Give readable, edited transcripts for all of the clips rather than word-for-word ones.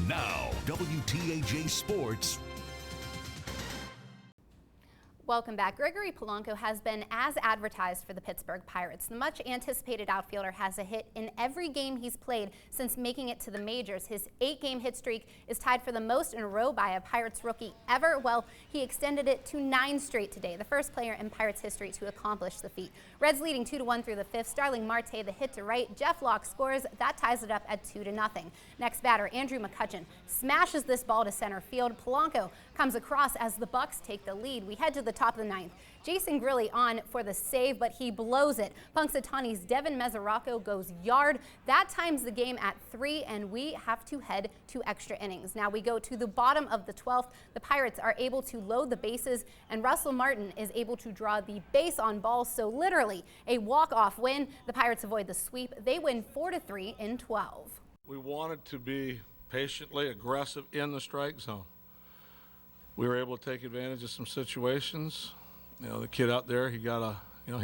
Now, WTAJ Sports. Welcome back. Gregory Polanco has been as advertised for the Pittsburgh Pirates. The much anticipated outfielder has a hit in every game he's played since making it to the majors. His 8-game hit streak is tied for the most in a row by a Pirates rookie ever. Well, he extended it to 9 straight today, the first player in Pirates history to accomplish the feat. Reds leading 2-1 through the 5th. Starling Marte the hit to right. Jeff Locke scores. That ties it up at 2-0. Next batter, Andrew McCutchen smashes this ball to center field. Polanco comes across as the Bucks take the lead. We head to the top of the 9th. Jason Grilli on for the save, but he blows it. Punxsutawney's Devin Mesoraco goes yard. That times the game at 3, and we have to head to extra innings. Now we go to the bottom of the 12th. The Pirates are able to load the bases, and Russell Martin is able to draw the base on balls, so literally a walk-off win. The Pirates avoid the sweep. They win 4-3 in 12. We wanted to be patiently aggressive in the strike zone. We were able to take advantage of some situations. You know, the kid out there, he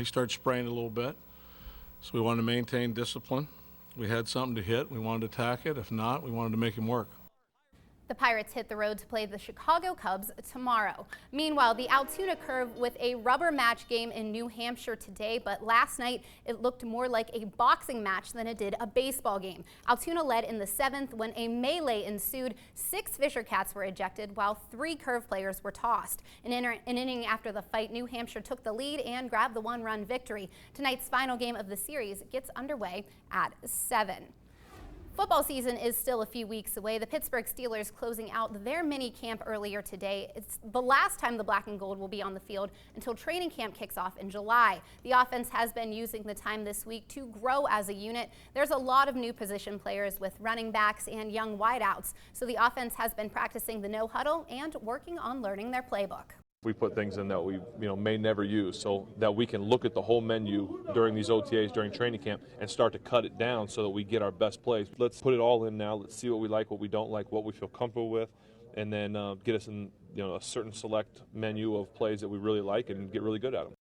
started spraying a little bit. So we wanted to maintain discipline. We had something to hit. We wanted to attack it. If not, we wanted to make him work. The Pirates hit the road to play the Chicago Cubs tomorrow. Meanwhile, the Altoona Curve with a rubber match game in New Hampshire today, but last night it looked more like a boxing match than it did a baseball game. Altoona led in the 7th when a melee ensued. 6 Fisher Cats were ejected while 3 Curve players were tossed. An inning after the fight, New Hampshire took the lead and grabbed the 1-run victory. Tonight's final game of the series gets underway at 7. Football season is still a few weeks away. The Pittsburgh Steelers closing out their mini camp earlier today. It's the last time the black and gold will be on the field until training camp kicks off in July. The offense has been using the time this week to grow as a unit. There's a lot of new position players with running backs and young wideouts, so the offense has been practicing the no huddle and working on learning their playbook. We put things in that we may never use, so that we can look at the whole menu during these OTAs, during training camp, and start to cut it down so that we get our best plays. Let's put it all in now. Let's see what we like, what we don't like, what we feel comfortable with, and then get us in a certain select menu of plays that we really like and get really good at them.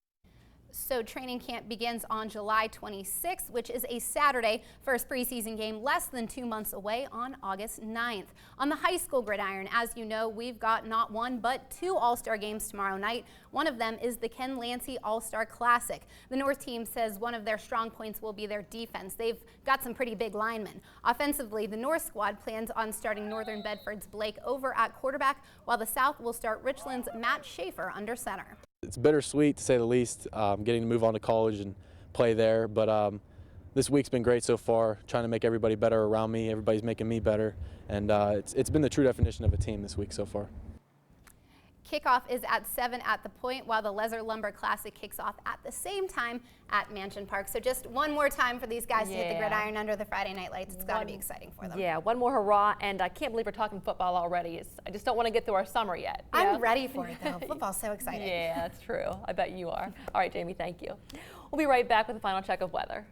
So training camp begins on July 26th, which is a Saturday. First preseason game less than 2 months away on August 9th. On the high school gridiron, as you know, we've got not 1 but 2 All-Star games tomorrow night. One of them is the Ken Lancey All-Star Classic. The North team says one of their strong points will be their defense. They've got some pretty big linemen. Offensively, the North squad plans on starting Northern Bedford's Blake Over at quarterback, while the South will start Richland's Matt Schaefer under center. It's bittersweet, to say the least, getting to move on to college and play there, but this week's been great so far, trying to make everybody better around me. Everybody's making me better, and it's been the true definition of a team this week so far. Kickoff is at 7 at the Point, while the Lesser Lumber Classic kicks off at the same time at Mansion Park. So just one more time for these guys to hit the gridiron under the Friday night lights. It's got to be exciting for them. Yeah, one more hurrah, and I can't believe we're talking football already. I just don't want to get through our summer yet. I'm ready for it, though. Football's so exciting. Yeah, that's true. I bet you are. All right, Jamie, thank you. We'll be right back with the final check of weather.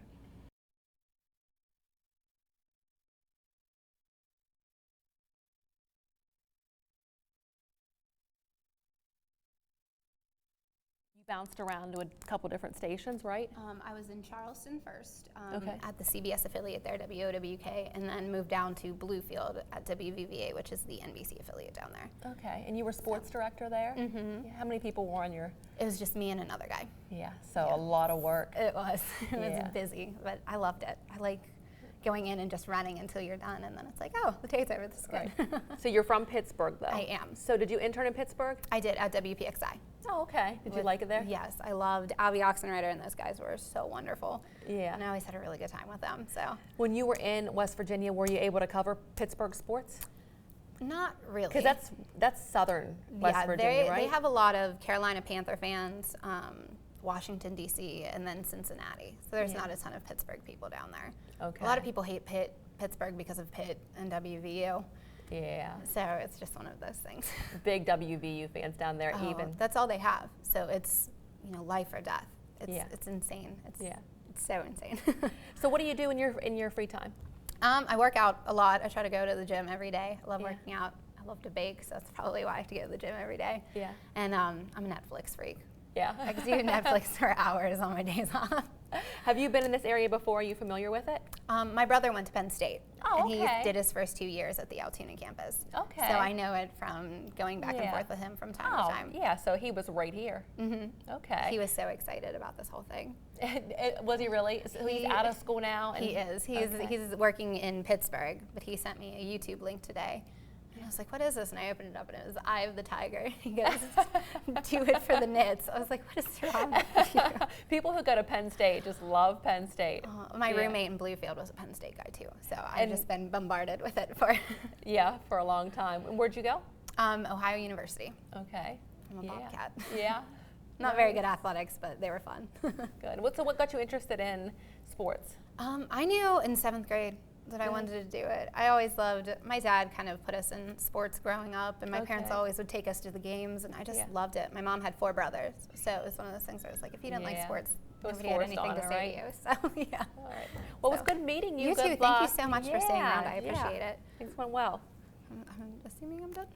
Bounced around to a couple different stations, right? I was in Charleston first okay. at the CBS affiliate there, WOWK, and then moved down to Bluefield at WVVA, which is the NBC affiliate down there. Okay, and you were sports director there? Mm-hmm. Yeah, how many people were on your? It was just me and another guy. Yeah, so a lot of work. It was. It was busy, but I loved it. I like going in and just running until you're done, and then it's like, oh, the day's over, this is good. Right. So you're from Pittsburgh, though? I am. So did you intern in Pittsburgh? I did, at WPXI. Oh, okay. Did you like it there? Yes, I loved Abby Oxenrider, and those guys were so wonderful. Yeah. And I always had a really good time with them, so. When you were in West Virginia, were you able to cover Pittsburgh sports? Not really. Because that's southern West Virginia, right? They have a lot of Carolina Panther fans, Washington, D.C., and then Cincinnati. So there's not a ton of Pittsburgh people down there. Okay. A lot of people hate Pittsburgh because of Pitt and WVU. Yeah. So it's just one of those things. Big WVU fans down there, even. That's all they have. So it's, life or death. It's insane. It's so insane. So what do you do in your free time? I work out a lot. I try to go to the gym every day. I love working out. I love to bake, so that's probably why I have to go to the gym every day. Yeah. And I'm a Netflix freak. Yeah. I could do Netflix for hours on my days off. Have you been in this area before? Are you familiar with it? My brother went to Penn State. Oh, and okay. he did his first 2 years at the Altoona campus. Okay. So I know it from going back and Yeah. forth with him from time to time. Yeah, so he was right here. Okay. He was so excited about this whole thing. Was he really? So he's out of school now? And, He is. He's working in Pittsburgh, but he sent me a YouTube link today. And I was like, what is this? And I opened it up, and it was Eye of the Tiger. He goes, do it for the Knits. I was like, what is wrong with you? People who go to Penn State just love Penn State. My Yeah. roommate in Bluefield was a Penn State guy, too. So I've just been bombarded with it for Yeah, for a long time. And where'd you go? Ohio University. Okay. I'm a Bobcat. Yeah. Not very good at athletics, but they were fun. Good. So what got you interested in sports? I knew in 7th grade that I wanted to do it. I always loved, my dad kind of put us in sports growing up, and my parents Okay. always would take us to the games, and I just Yeah. loved it. My mom had 4 brothers, so it was one of those things where it's like, if you didn't like Yeah. sports, It was nobody had forced anything on to her, say to you. So, yeah. All right. Well, it was So- good meeting you. You Good too. Thank luck. you so much for staying around. I Yeah, appreciate it. Things went well. I'm assuming I'm done.